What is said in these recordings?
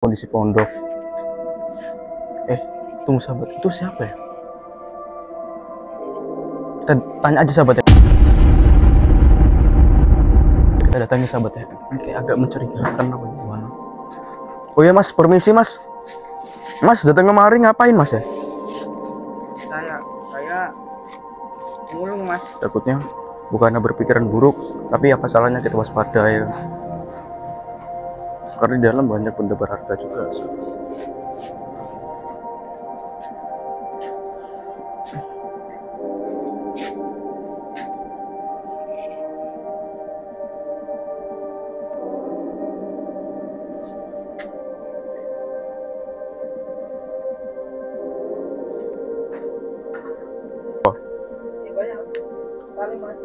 kondisi pondok. Tunggu sahabat, itu siapa ya? Kita tanya aja sahabat ya. Kita datangi sahabat ya. Kayak agak mencurigakan apa gimana. Oh ya mas, permisi mas. Mas datang kemari ngapain mas ya? Saya mulung mas. Takutnya bukannya berpikiran buruk, tapi apa salahnya kita waspada ya? Karena di dalam banyak benda berharga juga.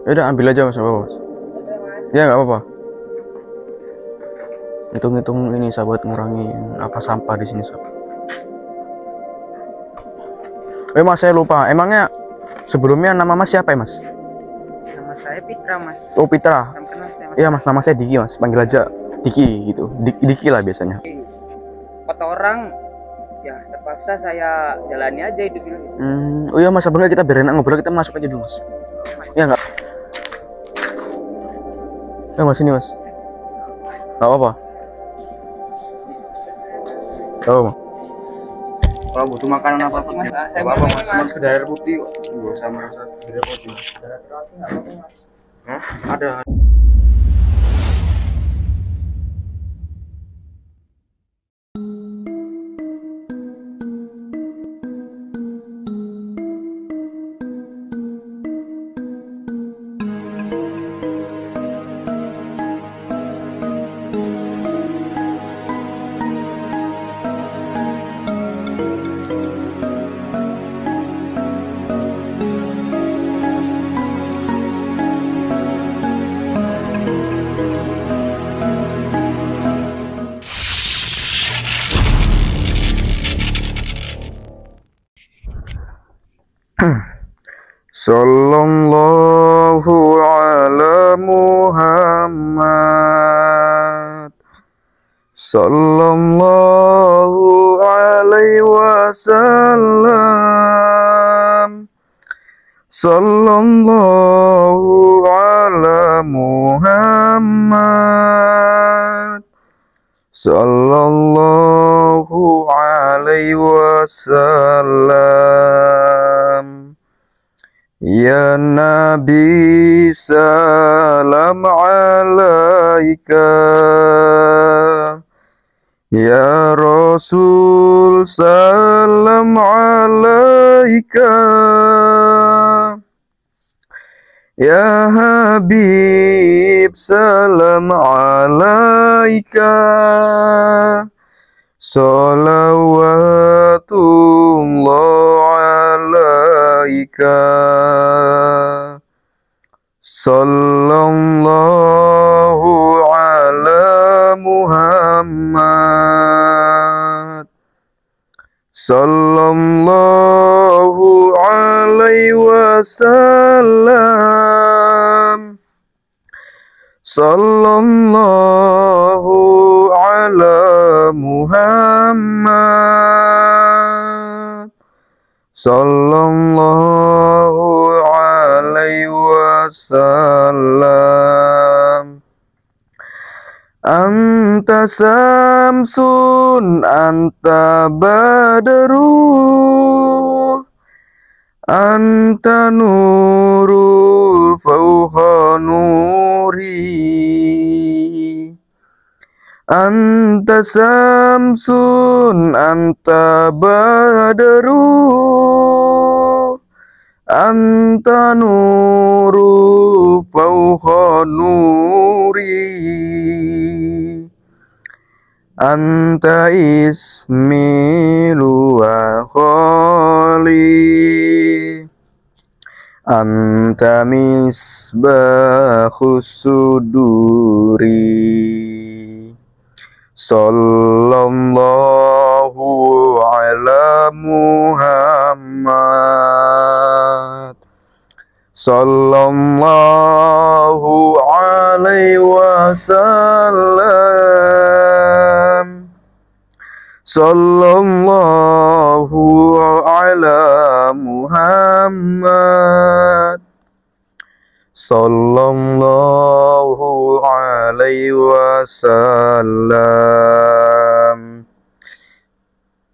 Ya udah ambil aja mas, apa mas? Ya nggak apa-apa. Hitung-hitung ini sahabat, ngurangi apa sampah di sini sahabat. Mas saya lupa, emangnya sebelumnya nama mas siapa ya mas? Nama saya Pitra mas. Oh Pitra. Iya mas, nama saya Diki mas, panggil aja Diki gitu. Diki lah biasanya. Kata orang ya terpaksa saya jalani aja hidup ini. Oh iya mas, sebenarnya kita biar enak ngobrol, kita masuk aja dulu mas. Ya enggak? Ya mas, ini mas. Gak apa-apa. Oh, kalau butuh makanan apa mas, saya apa mas, cuma sekedar air putih kok. Nggak usah merasa sekedar putih mas. Ada. Sallallahu ala Muhammad, sallallahu alaihi wasallam, sallallahu ala Muhammad, sallallahu alaihi wasallam. Ya Nabi salam alaika, ya Rasul salam alaika, ya Habib salam alaika, salawatullah alaika, sallallahu ala Muhammad, sallallahu alaihi wasallam, sallallahu ala Muhammad, sallallahu alaihi wasallam. Anta samsun anta badru, anta nurul fawqa nuri, anta samsun anta badru, anta nuru fawqa nuri, anta ismilu wa khali, anta misbahus suduri, sallallahu ala Muhammad, sallallahu alaihi wasallam, Sallallahu ala Muhammad. Sallallahu alaihi wasallam.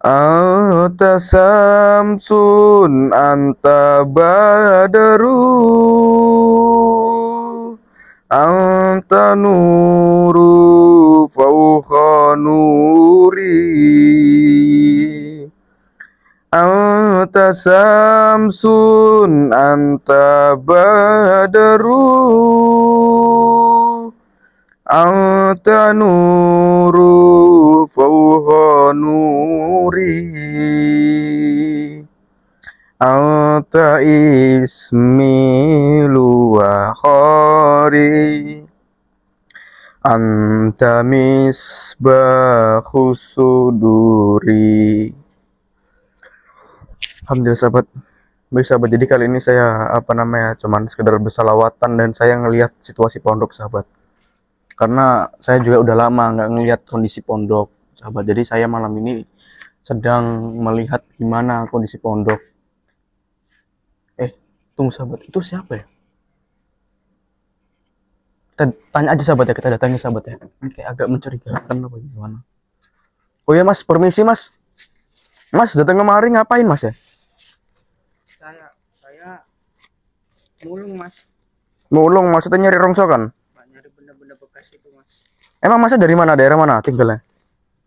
Anta samsun anta badaru, anta nuru fauqa nuri. Anta samsun anta badaru, anta nuru fauqa nuri. Anta ismilu wa khari, anta misbahus suduri. Alhamdulillah sahabat. Baik sahabat, jadi kali ini saya cuman sekedar bersalawatan dan saya ngelihat situasi pondok sahabat. Karena saya juga udah lama nggak ngelihat kondisi pondok sahabat. Jadi saya malam ini sedang melihat gimana kondisi pondok. Tunggu sahabat, itu siapa ya? Kita tanya aja sahabat ya, kita datangi sahabat ya. Ini kayak agak mencurigakan apa gimana. Oh ya mas, permisi mas. Mas datang kemari ngapain mas ya? Saya mulung mas. Mulung maksudnya nyari rongsokan? Nyari benda-benda bekas itu mas. Emang masnya dari mana? Daerah mana tinggalnya?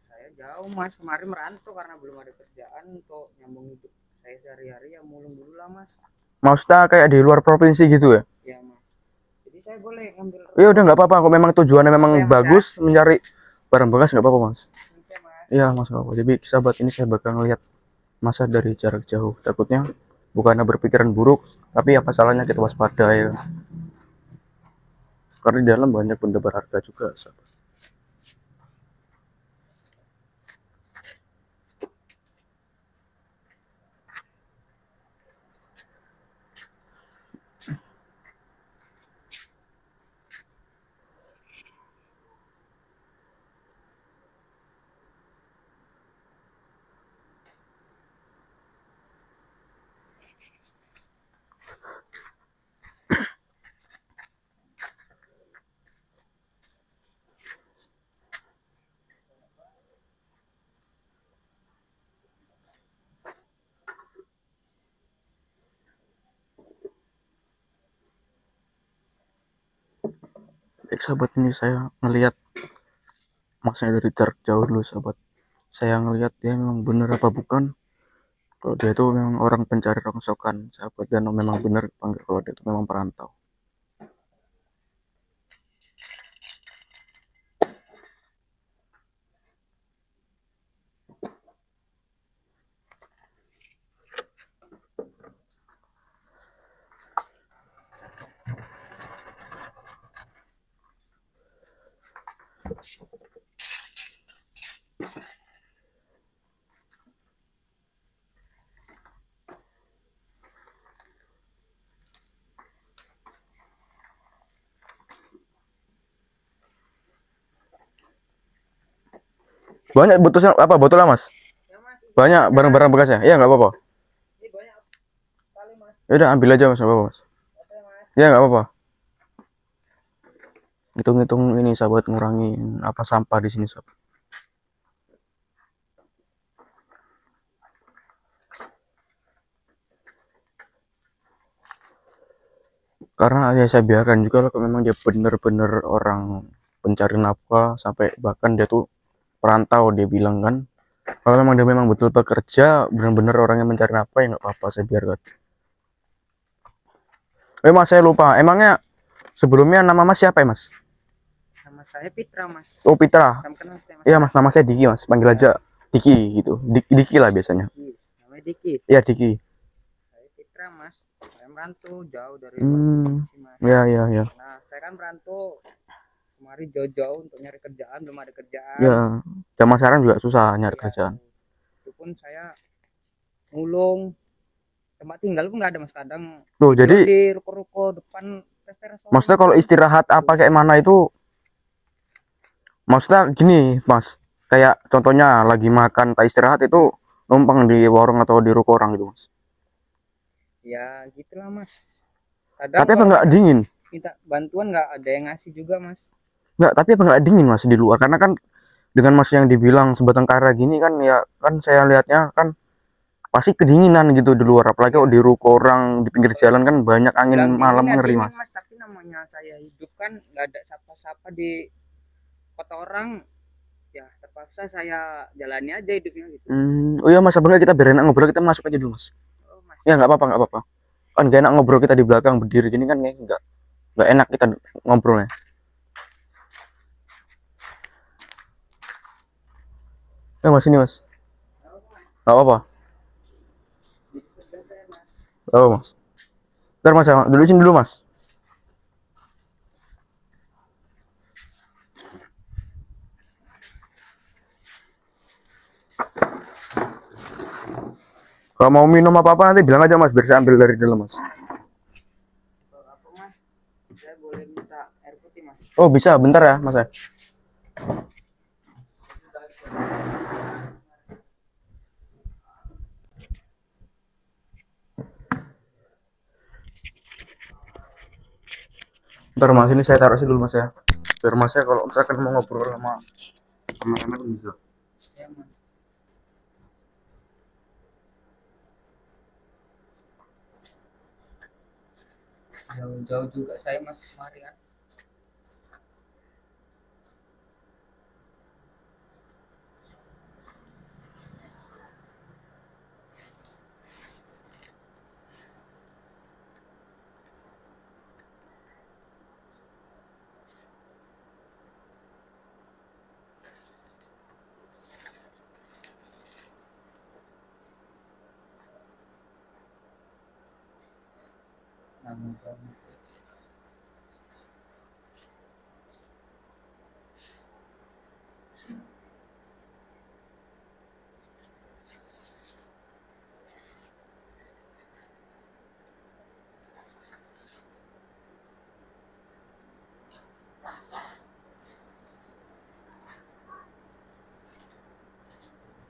Saya jauh mas, kemarin merantau karena belum ada kerjaan untuk nyambung hidup saya sehari-hari, ya mulung dulu lah mas. Maksudnya kayak di luar provinsi gitu ya? Ya mas. Jadi saya boleh ngambil. Iya udah nggak apa-apa, kalau memang tujuannya memang ya, bagus mencari barang bekas nggak apa-apa mas. Iya mas, nggak apa-apa. Jadi sahabat, ini saya bakal ngelihat masa dari jarak jauh. Takutnya bukannya berpikiran buruk, tapi apa salahnya kita waspada ya. Karena di dalam banyak benda berharga juga sahabat. Baik sahabat, ini saya ngelihat masanya dari jarak jauh dulu sahabat. Saya ngelihat dia memang bener apa bukan. Kalau dia itu memang orang pencari rongsokan sahabat, dan memang bener panggil kalau dia itu memang perantau. Banyak botolnya mas? Ya, mas. Banyak barang-barang bekasnya? Iya nggak apa-apa. Ini banyak sekali mas. Ya udah ambil aja mas, nggak apa-apa mas. Oke mas. Ya nggak apa-apa. Hitung-hitung ini sahabat, ngurangi apa sampah di sini sahabat. Karena ya saya biarkan juga kalau memang dia bener-bener orang pencari nafkah, sampai bahkan dia tuh perantau dia bilang kan. Kalau memang dia memang betul bekerja, bener-bener orang yang mencari nafkah, ya nggak apa-apa, saya biarkan. Mas saya lupa, emangnya sebelumnya nama mas siapa ya mas? Nama saya Pitra mas. Oh Pitra. Sama kenal saya, mas. Iya mas, nama saya Diki mas, panggil aja Diki gitu. Diki lah biasanya. Namanya Diki. Iya Diki. Saya Pitra mas. Saya merantau jauh dari Hmm. mas. Ya. Nah saya kan merantau kemarin jauh-jauh untuk nyari kerjaan, belum ada kerjaan. Ya, zaman sekarang juga susah nyari kerjaan. Itu pun saya mulung, tempat tinggal pun nggak ada mas, kadang. Tuh jadi di ruko-ruko depan teras. maksudnya kalau istirahat apa kayak mana itu, maksudnya gini mas, Kayak contohnya lagi makan tak istirahat itu numpang di warung atau di ruko orang gitu mas. Ya gitulah mas, Tapi kadang apa kalau nggak dingin? minta bantuan nggak ada yang ngasih juga mas. Nggak, tapi apa nggak dingin mas di luar? Karena kan dengan mas yang dibilang sebatang kara gini kan ya kan saya lihatnya kan pasti kedinginan gitu di luar. Apalagi kalau Ya di ruko orang di pinggir kalau jalan kan banyak angin bilang malam dingin ya ngeri dingin mas. mas, tapi namanya saya hidup kan nggak ada siapa-siapa di kota orang, ya terpaksa saya jalani aja hidupnya gitu. Oh iya mas, sebenarnya kita biar enak ngobrol kita masuk aja dulu mas. Oh mas, Ya nggak apa-apa nggak apa-apa. Kan gak enak ngobrol kita di belakang berdiri gini kan kayak nggak enak kita ngobrolnya. Ya mas ini mas. Nggak apa-apa. Oh mas. Ntar mas, dulu sini dulu mas. Kalau mau minum apa-apa nanti bilang aja mas, biar saya ambil dari dalam mas. kalau apa mas, saya boleh minta air putih mas? Oh bisa, bentar ya mas ya. Bentar mas, ini saya taruh sini dulu mas ya. Biar mas ya kalau misalkan mau ngobrol sama teman-teman bisa. Ya mas. Jauh-jauh juga saya mas kemarin kan. Namun mas.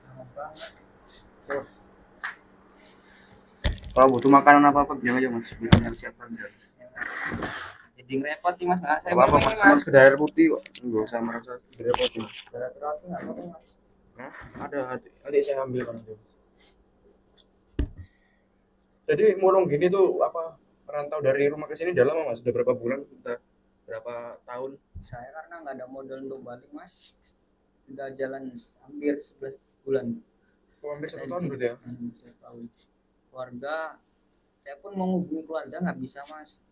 Lama banget. Kalau butuh makanan apa-apa bilang aja mas, bilang siapa aja. Jadi ngerepotin mas, nggak saya Apa apa minum mas, ini cuma mas. sekedar air putih kok, nggak usah merasa direpotin. Berat-berat nggak apa-apa mas. Hah? Ada, adik saya ambil kan itu. Jadi mulung gini tuh apa merantau dari rumah ke sini udah lama mas, udah berapa bulan, udah berapa tahun? Saya karena nggak ada modal untuk balik mas, udah jalan hampir 11 bulan. Oh, hampir satu Saya tahun di berarti ya? sini, 1 tahun. Keluarga, saya pun mau hubungi keluarga nggak bisa mas.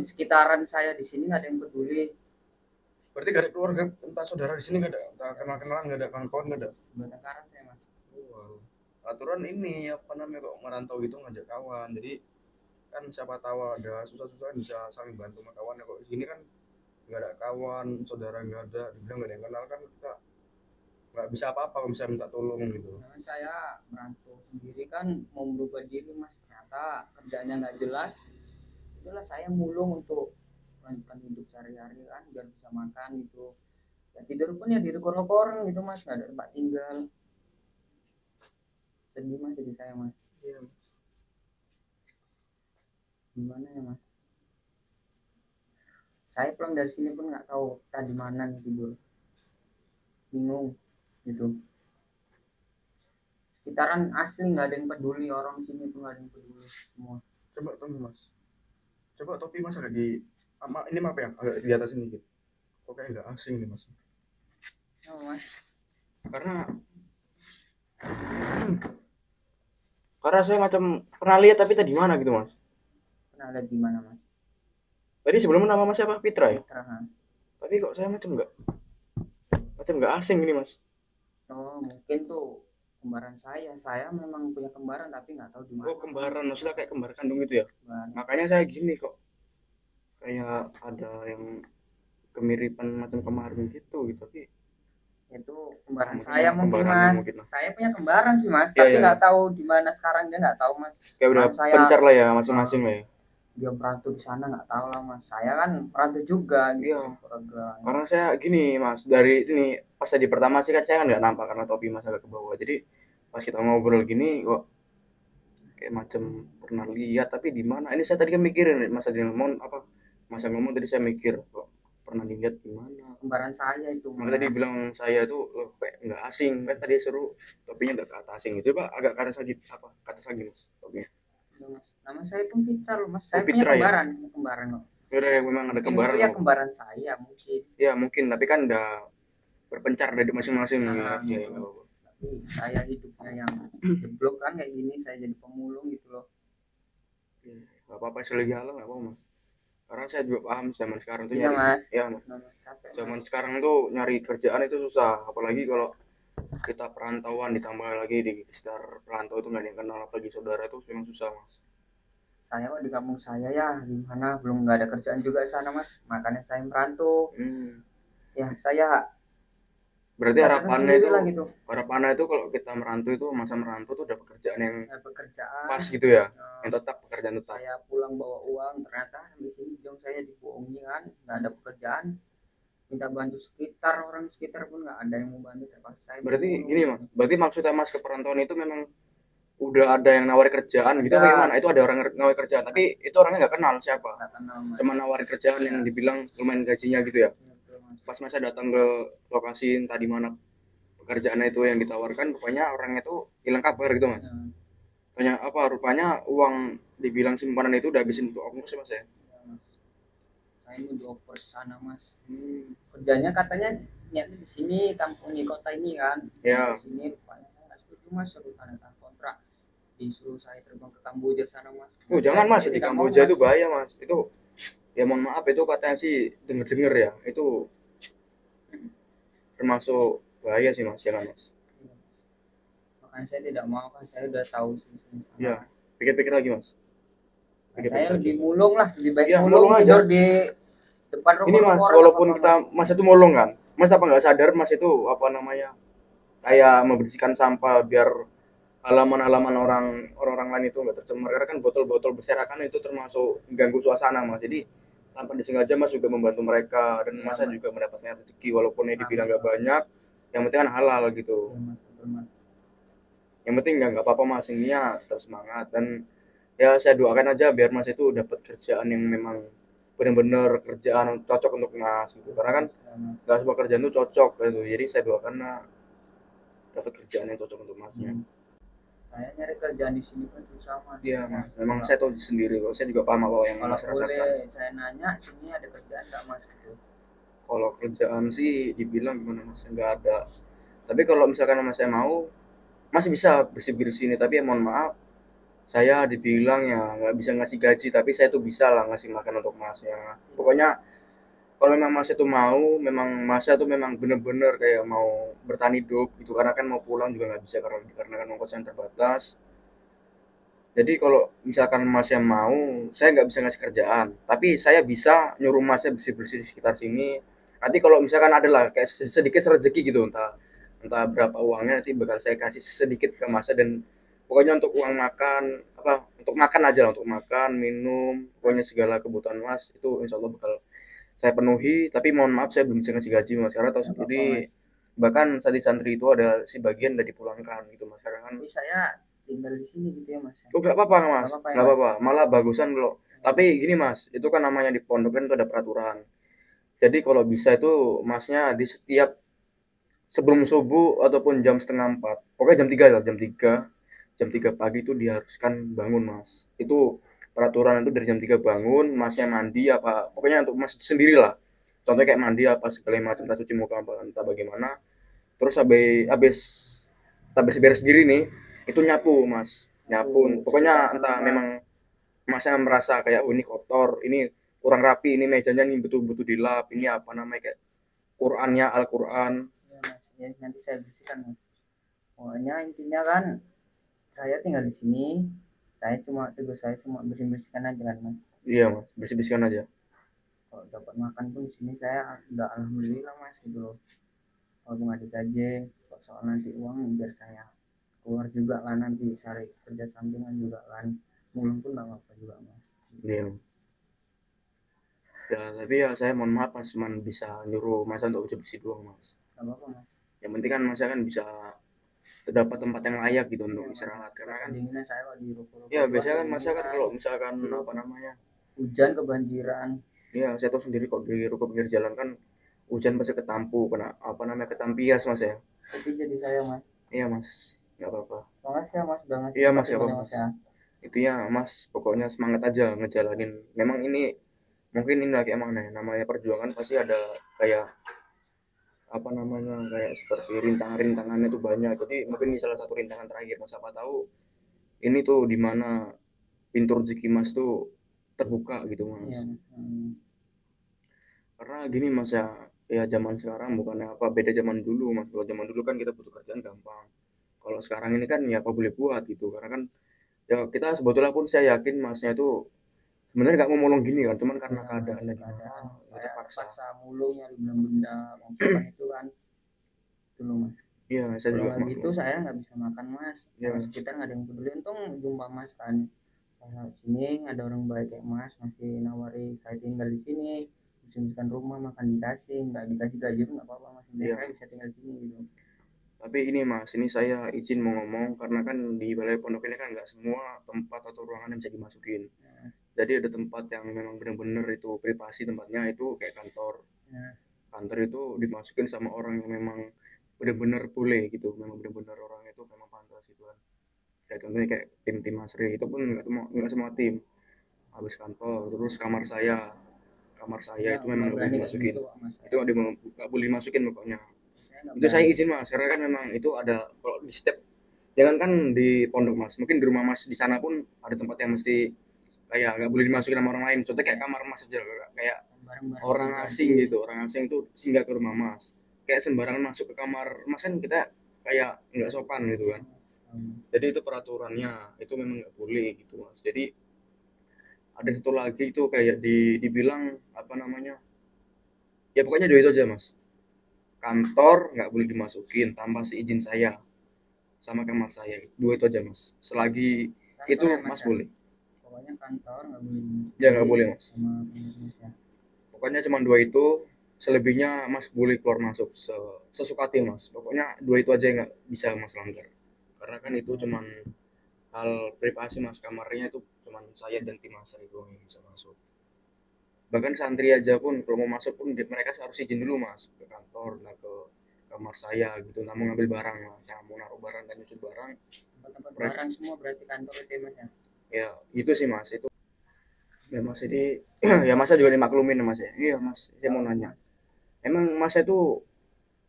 Sekitaran saya di sini nggak ada yang peduli. Berarti gak ada keluarga, entah saudara di sini gak ada, entah kenal-kenalan gak ada, kawan-kawan gak ada. Batangkara saya mas. Wow. Aturan ini apa namanya kok merantau gitu ngajak kawan. Jadi kan siapa tahu ada susah-susah bisa saling bantu sama kawan. Kok di sini kan nggak ada kawan, saudara nggak ada, dibilang nggak ada yang kenal kan kita nggak bisa apa-apa kalau bisa minta tolong gitu. Nah, saya merantau sendiri kan mau berubah diri mas, ternyata kerjanya nggak jelas. Itulah saya mulung untuk melanjutkan hidup sehari-hari kan biar bisa makan gitu. Ya tidur pun ya di ruko-ruko gitu mas, nggak ada tempat tinggal. Sedih mas jadi saya mas. Iya. Gimana ya mas? Saya pulang dari sini pun nggak tahu kita di mana nih tidur. Bingung gitu. Sekitaran asli nggak ada yang peduli, orang sini tuh nggak ada yang peduli semua. Coba tunggu mas. Coba topi mas agak di ini apa ya agak di atas ini gitu. Kok kayak nggak asing nih mas. Oh, mas. Karena saya macam pernah lihat tapi tadi mana gitu mas. Pernah lihat di mana mas? Tadi sebelumnya nama mas siapa? Fitra ya. Pernah. Tapi kok saya macam nggak asing ini mas. Oh mungkin tuh kembaran saya memang punya kembaran tapi nggak tahu di mana. Oh kembaran, maksudnya kayak kembar kandung itu ya. Kembaran. Makanya saya gini kok kayak ada yang kemiripan macam kemarin gitu tapi Itu kembaran mungkin saya mungkin kembarannya mas. mungkin, mas. Saya punya kembaran sih mas, Iya, tapi iya. nggak tahu di mana sekarang, dia nggak tahu mas. Kayak udah Cuman saya pencar lah ya masing-masing lah ya. dia merantau di sana nggak tahu lah mas, saya kan merantau juga gitu. Iya, karena saya gini mas, dari ini pas tadi pertama sih kan saya kan nggak nampak karena topi mas agak ke bawah, jadi pas kita ngobrol gini kok kayak macam pernah lihat tapi di mana ini, saya tadi kan mikirin masa dia ngomong apa, masa ngomong tadi saya mikir kok pernah dilihat di mana. Kembaran saya itu Maka tadi mas. bilang saya tuh kayak nggak asing kan, tadi suruh topinya nggak ke atas asing itu pak, agak ke atas lagi apa, ke atas lagi mas topinya. Iya, mas. Nama saya pun Fitra loh mas, Oh saya punya Fitra ya, kembaran, kembaran kok. udah ya memang ada Mungkin itu kembaran ya oh. kembaran saya mungkin. Ya mungkin tapi kan udah berpencar dari masing-masing ya, Nah, ya, gitu. ya, apa-apa. Tapi saya hidupnya yang jeblok kan kayak gini, saya jadi pemulung gitu loh. Ya, nggak apa-apa selagi halal nggak apa-apa mas, karena saya juga paham zaman sekarang tuh Iya nyari, mas. ya mas, Nah, mas, capek zaman mas. sekarang tuh nyari kerjaan itu susah, apalagi kalau kita perantauan ditambah lagi di sekitar perantau itu nggak ada yang kenal apalagi saudara itu memang susah mas. Saya kok di kampung saya ya gimana, belum nggak ada kerjaan juga di sana mas, makanya saya merantau. Ya saya Berarti katakan harapannya sendiri itu, lah gitu. kalau kita merantau itu masa merantau tuh udah pekerjaan yang Ya, pekerjaan pas gitu ya, yang tetap pekerjaan tetap. saya pulang bawa uang, ternyata di sini dong saya dibohongi kan, nggak ada pekerjaan, minta bantu sekitar, orang sekitar pun nggak ada yang mau bantu, terpaksa saya Berarti pemulung gini di mas, sini. berarti maksudnya mas ke perantauan itu memang udah ada yang nawari kerjaan gitu bagaimana? Ada, Itu ada orang nawari kerjaan tapi itu orangnya nggak kenal siapa, nggak kenal mas. cuma nawari kerjaan yang dibilang lumayan gajinya gitu ya. Ya, betul, mas. Pas masa datang ke lokasi entah di mana pekerjaan itu yang ditawarkan, rupanya orangnya itu hilang kabar gitu mas. Ya, Tanya apa, rupanya uang dibilang simpanan itu udah habisin untuk ongkos ya mas ya. ya, mas. Saya ini dioper sana mas. Kerjanya katanya niat di sini, kampung di kota ini kan, Ya. di sini rupanya saya nggak setuju mas, suruh tanda tangan kontrak, disuruh saya terbang ke Kamboja sana mas. Oh jangan mas, Saya di tidak mau, Kamboja mas. itu bahaya mas. Itu ya mohon maaf itu katanya sih denger-denger ya. Itu termasuk bahaya sih mas, jangan mas. Makanya saya tidak mau kan, saya udah tahu sini sana. Ya, pikir-pikir lagi mas. Nah, saya lebih mulung lah, lebih baik Ya, mulung mulung aja. tidur di depan Ini rumah mas, orang. walaupun apa-apa, kita mas itu molong kan, mas apa nggak sadar mas itu apa namanya kayak membersihkan sampah biar halaman-halaman orang-orang lain itu nggak tercemar, karena kan botol-botol berserakan itu termasuk mengganggu suasana mas. Jadi tanpa disengaja mas juga membantu mereka dan Iya, mas mas. juga mendapatkan rezeki walaupun ini dibilang nggak Amin. banyak, yang penting kan halal gitu. Iya, mas, betul, mas. Yang penting nggak apa-apa mas, ininya tetap semangat dan ya saya doakan aja biar mas itu dapat kerjaan yang memang benar-benar kerjaan cocok untuk mas gitu, karena kan Iya, mas. nggak semua kerjaan itu cocok gitu, jadi saya doakan dapat kerjaan yang cocok untuk masnya. Saya nyari kerjaan di sini pun susah mas. Iya mas, memang saya tahu sendiri kok, saya juga paham apa yang Kalau mas rasakan. boleh saya nanya, sini ada kerjaan nggak mas gitu? Kalau kerjaan sih dibilang gimana mas, nggak ada, tapi kalau misalkan mas saya mau masih bisa bersih-bersih ini, tapi ya mohon maaf saya dibilang ya nggak bisa ngasih gaji, tapi saya tuh bisa lah ngasih makan untuk masnya. Pokoknya kalau memang mas itu mau, memang mas itu memang bener-bener kayak mau bertahan hidup gitu, karena kan mau pulang juga nggak bisa karena kan ongkos yang terbatas. Jadi kalau misalkan masnya mau, saya nggak bisa ngasih kerjaan, tapi saya bisa nyuruh masnya bersih-bersih di sekitar sini. Nanti kalau misalkan ada lah kayak sedikit rezeki gitu, entah entah berapa uangnya nanti bakal saya kasih sedikit ke masnya, dan pokoknya untuk uang makan apa, untuk makan aja, untuk makan minum pokoknya segala kebutuhan mas itu insya Allah bakal saya penuhi. Tapi mohon maaf saya belum bisa ngasih gaji mas, karena tahu Nggak apa-apa, sendiri mas. bahkan santri-santri itu ada si bagian dari dipulangkan gitu mas, karena kan Tapi saya tinggal di sini gitu ya mas. oh nggak apa-apa mas, Nggak apa-apa ya, nggak mas. apa-apa, malah bagusan kalau, tapi gini mas, itu kan namanya di pondok kan itu ada peraturan. Jadi kalau bisa itu masnya di setiap sebelum subuh ataupun jam setengah empat, pokoknya jam 3 lah, jam tiga pagi itu diharuskan bangun mas. Itu peraturan itu dari jam 3 bangun, masnya mandi apa pokoknya untuk mas sendiri lah, contohnya kayak mandi apa segala macam, entah cuci muka apa entah bagaimana, terus habis tak beres-beres diri nih itu nyapu mas, nyapu pokoknya entah memang masnya merasa kayak oh ini kotor, ini kurang rapi, ini mejanya ini betul-betul dilap, ini apa namanya kayak Qurannya Al-Quran. Ya, mas. Ya, nanti saya bersihkan mas. Pokoknya intinya kan saya tinggal di sini. Saya cuma tugas saya cuma bersih-bersihkan aja kan mas. Iya mas, bersih-bersihkan aja. Kalau dapat makan pun di sini saya udah alhamdulillah mas gitu loh. Kalau nggak digaji, kalau soal nanti uang biar saya keluar juga kan, nanti cari kerja sampingan juga kan. Mulung pun nggak apa-apa juga mas. Iya. Ya tapi ya saya mohon maaf mas, cuman bisa nyuruh masa untuk bersih-bersih doang mas. Nggak apa-apa mas. Yang penting kan masa kan bisa terdapat tempat yang layak gitu Iya untuk mas, istirahat, karena nggak kan kedinginan saya kalau di ruko-ruko ya luar biasanya kan masa kan kedinginan, kalau misalkan itu apa namanya, hujan kebanjiran. ya saya tahu sendiri kok di ruko pinggir jalan kan hujan pasti ketampu kena apa namanya ketampias mas ya. Tapi jadi saya mas, Iya mas, nggak apa-apa. makasih ya mas udah ngasih Iya tempat mas, nggak ini apa-apa mas mas. ya. Itu ya mas, pokoknya semangat aja ngejalanin. Memang ini mungkin ini lagi emang nih namanya perjuangan pasti ada kayak apa namanya kayak seperti rintangan-rintangannya tuh banyak. Jadi mungkin ini salah satu rintangan terakhir mas. Siapa tahu ini tuh dimana pintu rezeki mas tuh terbuka gitu mas. Iya mas. Karena gini mas ya, ya zaman sekarang bukannya apa beda zaman dulu mas. Kalau zaman dulu kan kita butuh kerjaan gampang. Kalau sekarang ini kan ya apa boleh buat gitu. Karena kan ya kita sebetulnya pun saya yakin masnya itu sebenarnya nggak mau molong gini kan, cuman karena Iya mas, keadaannya gimana keadaan ya saya terpaksa. terpaksa mulung nyari benda-benda masukan itu kan, itu loh mas. Iya saya Kalau juga nggak gitu maklum. saya nggak bisa makan mas, Ya orang sekitar nggak ada yang peduli. Untung jumpa mas kan, kalau sini ada orang baik kayak mas masih nawari saya tinggal di sini, bersihkan rumah, makan dikasih, nggak dikasih gaji pun nggak apa-apa mas, dan iya. saya bisa tinggal di sini gitu. Tapi ini mas, ini saya izin mau ngomong karena kan di balai pondok ini kan nggak semua tempat atau ruangan yang bisa dimasukin. Nah, Jadi ada tempat yang memang benar-benar itu privasi tempatnya itu kayak kantor. nah, Kantor itu dimasukin sama orang yang memang benar-benar boleh gitu, memang benar-benar orang itu memang pantas gitu kan. Kayak contohnya kayak tim-tim Asri itu pun nggak semua tim. Habis kantor, terus kamar saya nggak itu memang nggak nggak boleh berani kayak dimasukin. gitu kok mas, Itu saya nggak boleh dimasukin pokoknya. saya nggak Itu saya berani. izin mas, karena kan memang itu ada kalau di step, jangan kan di pondok mas, mungkin di rumah mas di sana pun ada tempat yang mesti kayak nggak boleh dimasukin sama orang lain. Contohnya kayak kamar mas aja, kayak Bareng-bareng orang pribadi. asing gitu, orang asing tuh singgah ke rumah mas, kayak sembarangan masuk ke kamar mas kan kita kayak nggak sopan gitu kan. Jadi itu peraturannya itu memang nggak boleh gitu mas. Jadi ada satu lagi itu kayak dibilang apa namanya, ya pokoknya dua itu aja mas, kantor nggak boleh dimasukin tanpa seizin saya sama kamar saya, dua itu aja mas. Selagi itu Kantor ya mas mas ya, boleh. pokoknya kantor nggak boleh Ya nggak dimasukin boleh mas, sama pengurus ya. pokoknya cuma dua itu. Selebihnya mas boleh keluar masuk sesuka hati mas, pokoknya dua itu aja yang nggak bisa mas langgar, karena kan itu cuman hal privasi mas. Kamarnya itu cuman saya dan tim mas itu yang bisa masuk. Bahkan santri aja pun kalau mau masuk pun mereka harus izin dulu mas ke kantor, nah ke kamar saya gitu, nggak mau ngambil barang lah, nah, mau naruh barang dan nyusun barang Tempat-tempat mereka. barang semua berarti kantor itu ya mas ya. Ya itu sih mas, itu ya mas ini ya masa juga dimaklumin mas ya. Iya mas, saya mau Tahu nanya, mas. emang mas itu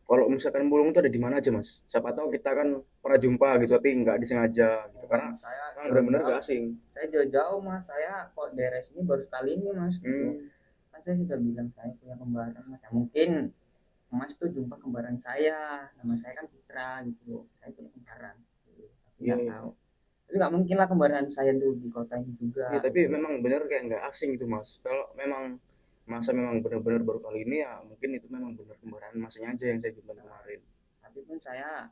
kalau misalkan bulung itu ada di mana aja mas? Siapa tahu kita kan pernah jumpa gitu tapi nggak disengaja gitu, karena Saya emang benar-benar jauh-jauh, gak asing. saya jauh-jauh mas, saya kok daerah sini baru sekali ini mas gitu. Hmm, Kan saya sudah bilang saya punya kembaran mas ya, mungkin mas tuh jumpa kembaran saya, nama saya kan Fitra gitu, saya punya kembaran gitu. Tapi iya nggak iya. tahu, tapi nggak mungkin lah kembaran saya tuh di kota ini juga Iya, tapi gitu. memang benar kayak nggak asing itu mas. Kalau memang masa memang benar-benar baru kali ini ya mungkin itu memang benar kembaran masanya aja yang saya jumpa kemarin. Tapi pun saya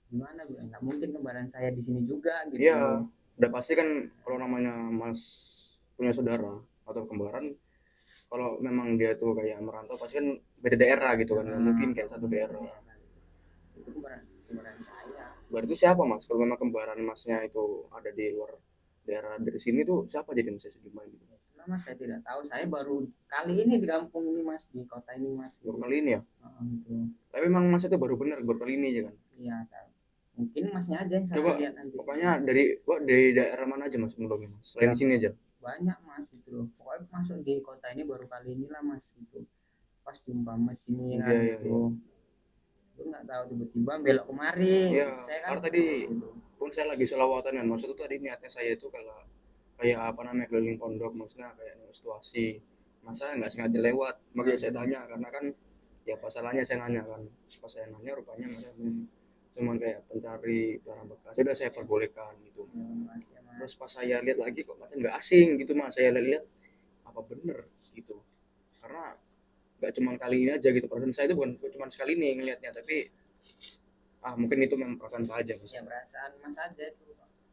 gimana bilang nggak mungkin kembaran saya di sini juga Iya, gitu. udah pasti kan kalau namanya mas punya saudara atau kembaran, kalau memang dia tuh kayak merantau pasti kan beda daerah gitu kan, nggak mungkin Nah, kayak satu daerah. itu kembaran saya. Berarti siapa mas? Kalau memang kembaran masnya itu ada di luar daerah dari sini tuh siapa jadi mas sejumlah gitu? Nah, mas saya tidak tahu, saya baru kali ini di kampung ini mas, di kota ini mas Baru gitu. kali ini ya? Gitu. Tapi memang mas itu baru benar baru kali ini aja kan? Iya tahu, mungkin masnya aja yang salah Coba lihat nanti. pokoknya dari daerah mana aja mas sebelumnya mas? Selain Ya, di sini aja? banyak mas gitu loh, pokoknya masuk di kota ini baru kali ini lah mas gitu, pas jumpa mas ini Iya kan iya gitu. iya. Itu nggak tahu tiba-tiba belok kemari, Iya, saya kan karena tadi gitu. pun saya lagi selawatan kan, maksudnya tadi niatnya saya itu kalau kayak apa namanya keliling pondok, maksudnya kayak situasi masa nggak sengaja lewat, makanya saya tanya karena kan ya pasalnya saya nanya kan, pas saya nanya rupanya mereka cuman kayak pencari barang bekas, sudah saya perbolehkan gitu. Ya, mas, ya, mas. Terus pas saya lihat lagi kok macam nggak asing gitu mas, saya lihat apa bener gitu, karena nggak cuma kali ini aja gitu, perasaan saya itu bukan cuma sekali ini ngelihatnya, tapi mungkin itu memang perasaan saja mas. Ya perasaan mas aja itu,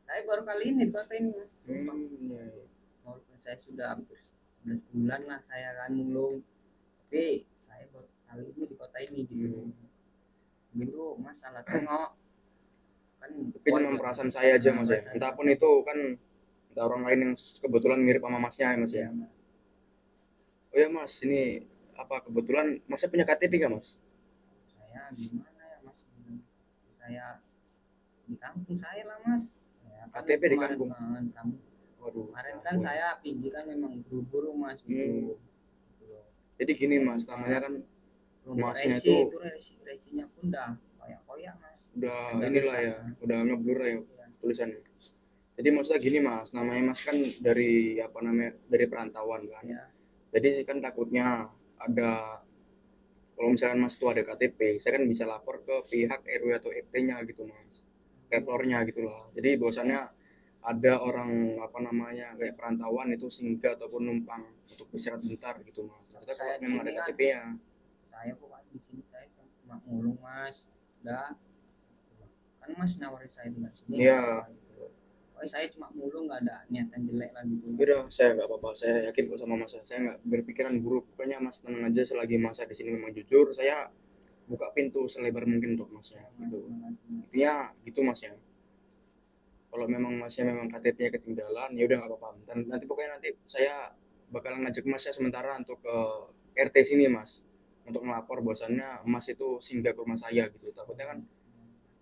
saya baru kali ini di kota ini mas. Hmm, ya, ya. walaupun saya sudah hampir 11 bulan lah saya kan mulung, tapi saya baru kali ini di kota ini gitu. Begitu masalah tengok kan, Tapi cuma perasaan saya aja mas ya. Entah pun itu kan ada orang lain yang kebetulan mirip sama masnya ya mas ya. Oh ya mas, ini apa kebetulan masnya punya KTP gak mas? Saya gimana ya mas, saya di kampung saya lah mas ya, kan KTP di kemarin- kampung? kampung. Waduh. Kemarin kan saya pergi kan memang buru-buru mas gitu. Jadi gini mas, namanya kan masnya Resi itu resinya pun udah koyak-koyak mas. udah Udah inilah rusak, ya, kan. udah ngeblur ya tulisannya. Jadi maksudnya gini mas, namanya mas kan dari apa namanya, dari perantauan kan. Ya. Jadi kan takutnya ada, kalau misalkan mas itu ada KTP, saya kan bisa lapor ke pihak RW atau RT-nya gitu mas, keplornya gitu lah. Jadi bahwasannya ada orang apa namanya kayak perantauan itu singgah ataupun numpang untuk beristirahat bentar gitu mas. Ternyata kalau Saya di memang ada sini kan- KTP-nya. Saya pokoknya di sini saya cuma ngulung mas, udah kan mas nawarin saya tinggal sini. Iya. Pokoknya saya cuma mulung, nggak ada niatan jelek lah gitu. Udah, saya nggak apa-apa, saya yakin kok sama mas, saya nggak berpikiran buruk. Pokoknya mas tenang aja, selagi mas di sini memang jujur, saya buka pintu selebar mungkin untuk masnya gitu. Intinya gitu mas ya. Kalau memang masnya memang KTP-nya ketinggalan, ya udah nggak apa-apa. Dan nanti pokoknya nanti saya bakalan ngajak masnya sementara untuk ke RT sini mas, untuk melapor bahwasannya mas itu singgah ke rumah saya gitu. Takutnya kan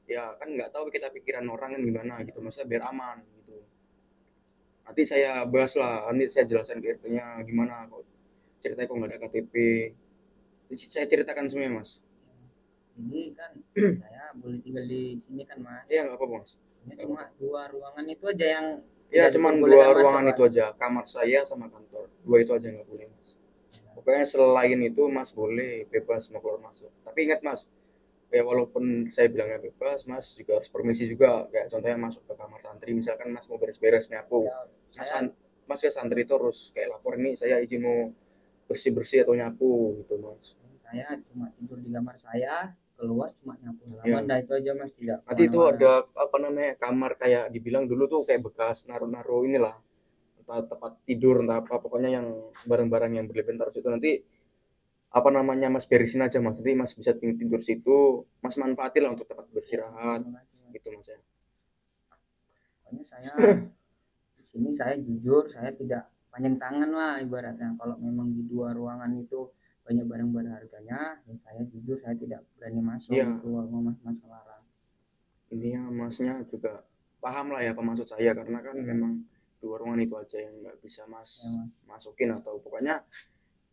ya kan nggak tahu kita pikiran orang kan gimana gitu, maksudnya biar aman gitu. Nanti saya bahas lah, nanti saya jelaskan ke RT-nya gimana kok ceritanya kok nggak ada KTP. Saya ceritakan semuanya mas. Ini kan saya boleh tinggal di sini kan mas. Iya nggak apa-apa mas. Ini cuma 2 ruangan itu aja yang Ya tidak cuman diperbolehkan 2 masuk, ruangan Pak. itu aja, kamar saya sama kantor, 2 itu aja nggak boleh mas. Pokoknya selain itu mas boleh bebas mau keluar masuk. Tapi ingat mas, ya walaupun saya bilangnya bebas, mas juga harus permisi juga. Kayak contohnya masuk ke kamar santri, misalkan mas mau beres-beres nyapu, Ya, mas, saya mas ke santri itu harus kayak lapor ini saya izin mau bersih-bersih atau nyapu gitu mas. cuma tidur di kamar saya, keluar cuma nyapu halaman, Ya. dah itu aja mas, tidak Nanti itu kemana-mana. ada apa namanya kamar kayak dibilang dulu tuh kayak bekas naruh-naruh inilah, entah tempat tidur entah apa, pokoknya yang barang-barang yang berlebihan taruh situ. Nanti apa namanya mas beresin aja mas, nanti mas bisa tidur situ, mas manfaatin lah untuk tempat beristirahat Terima kasih, Mas. gitu mas ya. Pokoknya saya di sini saya jujur, saya tidak panjang tangan lah ibaratnya. Kalau memang di 2 ruangan itu banyak barang-barang harganya, ya saya jujur saya tidak berani masuk Iya. ke ruang mas larang. Intinya masnya juga paham lah ya apa maksud saya, karena kan memang 2 ruangan itu aja yang nggak bisa mas Ya, Mas. masukin, atau pokoknya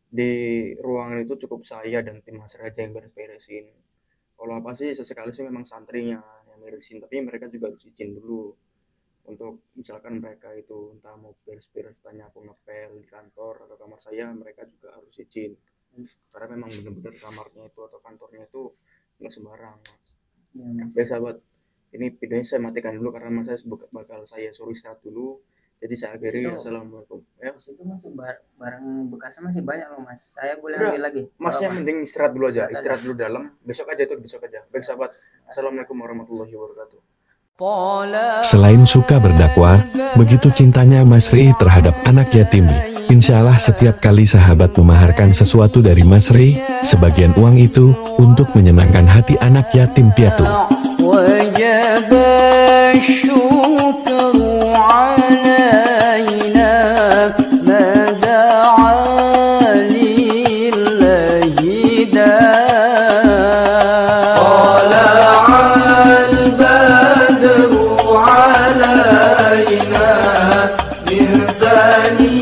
di ruangan itu cukup saya dan tim mas aja yang beres-beresin. Kalau apa sih sesekali sih memang santrinya yang beresin, tapi mereka juga harus izin dulu untuk misalkan mereka itu entah mau beres-beres tanya aku ngepel di kantor atau kamar saya, mereka juga harus izin. Karena memang benar-benar kamarnya itu atau kantornya itu nggak sembarang. Ya, Mas. Baik sahabat, ini videonya saya matikan dulu karena mas saya bakal saya suruh istirahat dulu. Jadi saya akhiri. Situ. Assalamualaikum. Ya, Terus itu masih barang bekasnya masih banyak loh mas. Saya boleh Udah, ambil lagi. masnya Apa? mending istirahat dulu aja, Istirahat istirahat dulu dalam. Besok aja itu, besok aja. Baik sahabat, assalamualaikum warahmatullahi wabarakatuh. Selain suka berdakwah, begitu cintanya Mas Ri terhadap anak yatim. Insya Allah setiap kali sahabat memaharkan sesuatu dari Mas Ri, sebagian uang itu untuk menyenangkan hati anak yatim piatu. وجب الشكر علينا ما دعا لله داع طلع البدر علينا من ثني